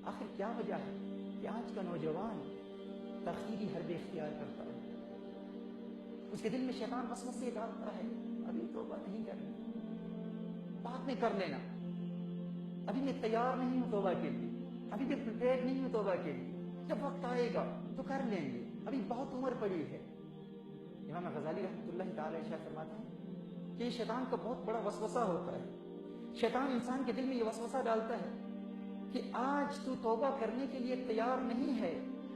آخر کیا وجہ ہے کہ آج کا نوجوان تاخیری حربے اختیار کرتا ہے؟ اس کے دل میں شیطان وسوسے ڈالتا ہے، ابھی توبہ نہیں کرنی، بعد میں کر لینا، ابھی میں تیار نہیں ہوں توبہ کے لیے، ابھی میں پریپیئرڈ نہیں ہوں توبہ کے لیے، جب وقت آئے گا تو کر لیں گے، ابھی بہت عمر پڑی ہے۔ امام غزالی رحمۃ اللہ تعالی علیہ فرماتے ہیں کہ یہ شیطان کا بہت بڑا وسوسہ ہوتا ہے۔ شیطان انسان کے دل میں یہ وسوسہ ڈالتا ہے کہ آج تو توبہ کرنے کے لیے تیار نہیں ہے،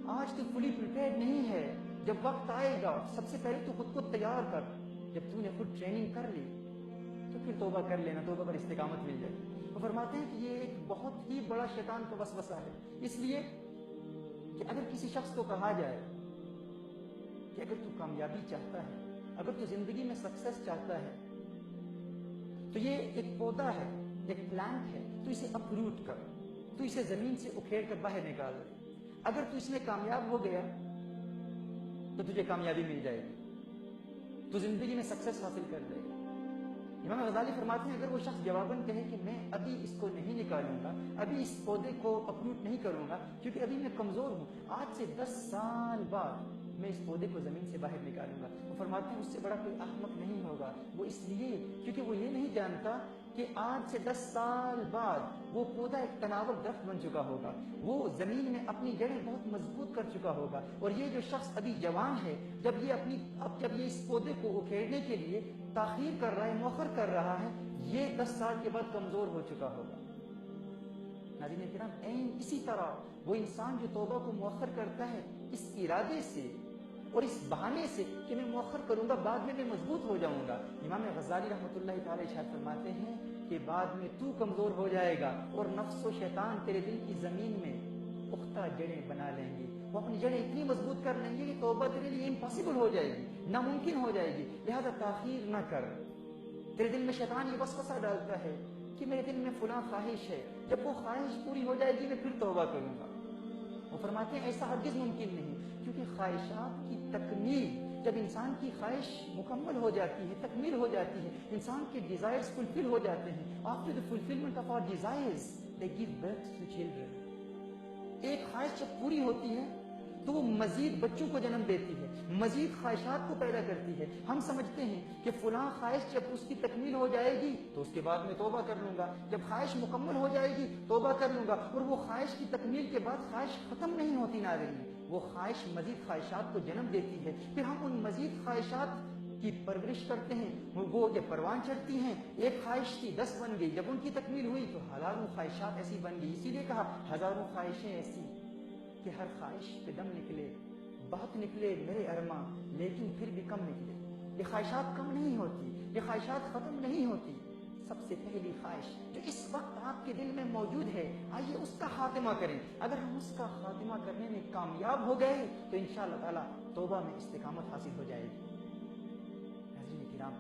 آج تو فلی پریپیئرڈ نہیں ہے، جب وقت آئے گا سب سے پہلے تو خود کو تیار کر، جب تو نے خود ٹریننگ کر لی تو پھر توبہ کر لینا، توبہ پر استقامت مل جائے۔ وہ فرماتے ہیں کہ یہ ایک بہت ہی بڑا شیطان کا وسوسہ ہے، اس لیے کہ اگر کسی شخص کو کہا جائے کہ اگر تو کامیابی چاہتا ہے، اگر تو زندگی میں سکسیس چاہتا ہے تو یہ ایک پودا ہے، ایک پلانٹ ہے، تو اسے اپروٹ کر، تو اسے زمین سے اکھیڑ کر باہر نکال دے، اگر تو اس میں کامیاب ہو گیا تو تجھے کامیابی مل جائے گی، تو زندگی میں سکسیس حاصل کر لے گا۔ امام غزالی فرماتے ہیں اگر وہ شخص جواباً کہے کہ میں ابھی اس کو نہیں نکالوں گا، ابھی اس پودے کو اپروٹ نہیں کروں گا کیونکہ ابھی میں کمزور ہوں، آج سے 10 سال بعد میں اس پودے کو زمین سے باہر نکالوں گا، وہ فرماتے ہیں اس سے بڑا کوئی احمق نہیں ہوگا۔ وہ اس لیے کیونکہ وہ یہ نہیں جانتا کہ آج سے 10 سال بعد وہ پودا ایک تناور درخت بن چکا ہوگا، وہ زمین میں اپنی جڑیں بہت مضبوط کر چکا ہوگا، اور یہ جو شخص ابھی جوان ہے جب یہ اس پودے کو اکھیڑنے کے لیے تاخیر کر رہا ہے، مؤخر کر رہا ہے، یہ 10 سال کے بعد کمزور ہو چکا ہوگا۔ ناظرین کرام، اسی طرح وہ انسان جو توبہ کو مؤخر کرتا ہے اس ارادے سے اور اس بہانے سے کہ میں مؤخر کروں گا، بعد میں مضبوط ہو جاؤں گا، امام غزالی رحمۃ اللہ تعالی ارشاد فرماتے ہیں کہ بعد میں تو کمزور ہو جائے گا اور نفس و شیطان تیرے دل کی زمین میں پختہ جڑیں بنا لیں گے، وہ اپنی جڑیں اتنی مضبوط کر لیں گے کہ توبہ تیرے لیے امپاسبل ہو جائے گی، ناممکن ہو جائے گی، لہذا تاخیر نہ کر۔ تیرے دل میں شیطان یہ وسوسہ ڈالتا ہے کہ میرے دل میں فلاں خواہش ہے، جب وہ خواہش پوری ہو جائے گی میں پھر توبہ کروں گا۔ وہ فرماتے ہیں ایسا ہرگز ممکن نہیں، کیونکہ خواہشات کی تکمیل، جب انسان کی خواہش مکمل ہو جاتی ہے، تکمیل ہو جاتی ہے، انسان کے ڈیزائرز فلفل ہو جاتے ہیں، after the fulfillment of our desires they give birth to children۔ ایک خواہش جب پوری ہوتی ہے تو وہ مزید بچوں کو جنم دیتی ہے، مزید خواہشات کو پیدا کرتی ہے۔ ہم سمجھتے ہیں کہ فلاں خواہش جب اس کی تکمیل ہو جائے گی تو اس کے بعد میں توبہ کر لوں گا، جب خواہش مکمل ہو جائے گی توبہ کر لوں گا، اور وہ خواہش کی تکمیل کے بعد خواہش ختم نہیں ہوتی ناظرین، وہ خواہش مزید خواہشات کو جنم دیتی ہے، پھر ہم ان مزید خواہشات کی پرورش کرتے ہیں، وہ جب پروان چڑھتی ہیں، ایک خواہش تھی 10 بن گئی، جب ان کی تکمیل ہوئی تو ہزاروں خواہشات ایسی بن گئی، اسی لیے کہا ہزاروں خواہشیں ایسی کہ ہر خواہش پہ دم نکلے، بہت نکلے میرے ارماں لیکن پھر بھی کم نکلے۔ یہ خواہشات کم نہیں ہوتی، یہ خواہشات ختم نہیں ہوتی۔ سب سے پہلی خواہش جو اس وقت آپ کے دل میں موجود ہے، آئیے اس کا خاتمہ کریں۔ اگر ہم اس کا خاتمہ کرنے میں کامیاب ہو گئے تو انشاءاللہ تعالی توبہ میں استقامت حاصل ہو جائے گی۔ ناظرین کرام،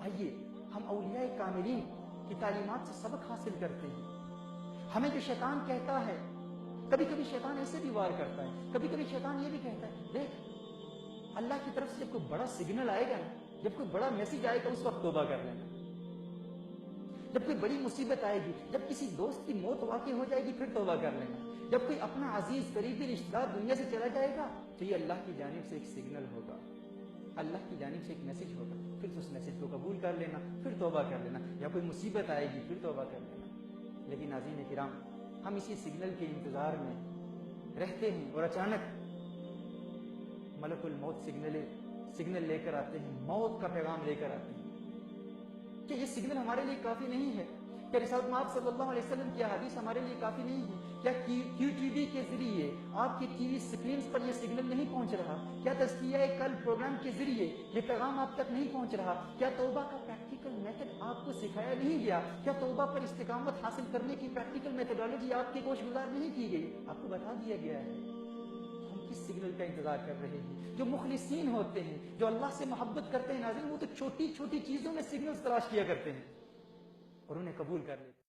آئیے ہم اولیاء کاملین کی تعلیمات سے سبق حاصل کرتے ہیں۔ ہمیں جو شیطان کہتا ہے، کبھی کبھی شیطان ایسے بھی وار کرتا ہے، کبھی کبھی شیطان یہ بھی کہتا ہے دیکھ اللہ کی طرف سے جب کوئی بڑا سگنل آئے گا نا، جب کوئی بڑا میسج آئے گا اس وقت توبہ کر لینا، جب کوئی بڑی مصیبت آئے گی، جب کسی دوست کی موت واقع ہو جائے گی پھر توبہ کر لینا، جب کوئی اپنا عزیز قریبی رشتہ دار دنیا سے چلا جائے گا تو یہ اللہ کی جانب سے ایک سگنل ہوگا، اللہ کی جانب سے ایک میسج ہوگا، پھر تو اس میسج کو قبول کر لینا، پھر توبہ کر لینا، یا کوئی مصیبت آئے گی پھر توبہ کر لینا۔ لیکن ناظرین کرام، ہم اسی سگنل کے انتظار میں رہتے ہیں اور اچانک ملک الموت سگنل لے کر آتے ہیں، موت کا پیغام لے کر آتے ہیں کہ یہ سگنل ہمارے لیے کافی نہیں ہے، کیا رسالت مآب صلی اللہ علیہ وسلم کی حدیث ہمارے لیے کافی نہیں ہے، کیا کیو ٹی وی کے ذریعے آپ کی ٹی وی سکرینز پر یہ سگنل نہیں پہنچ رہا، کیا تزکیہ قلب پروگرام کے ذریعے یہ پیغام آپ تک نہیں پہنچ رہا، کیا توبہ کا پریکٹیکل میتھڈ آپ کو سکھایا نہیں گیا، کیا توبہ پر استقامت حاصل کرنے کی پریکٹیکل میتھڈالوجی آپ کی گوش گزار نہیں کی گئی، آپ کو بتا دیا گیا ہے۔ ہم کس سگنل کا انتظار کر رہے ہیں؟ جو مخلصین ہوتے ہیں، جو اللہ سے محبت کرتے ہیں ناظرین، وہ تو چھوٹی چھوٹی چیزوں میں سگنلز تلاش کیا کرتے ہیں اور انہیں قبول کر لیتے ہیں۔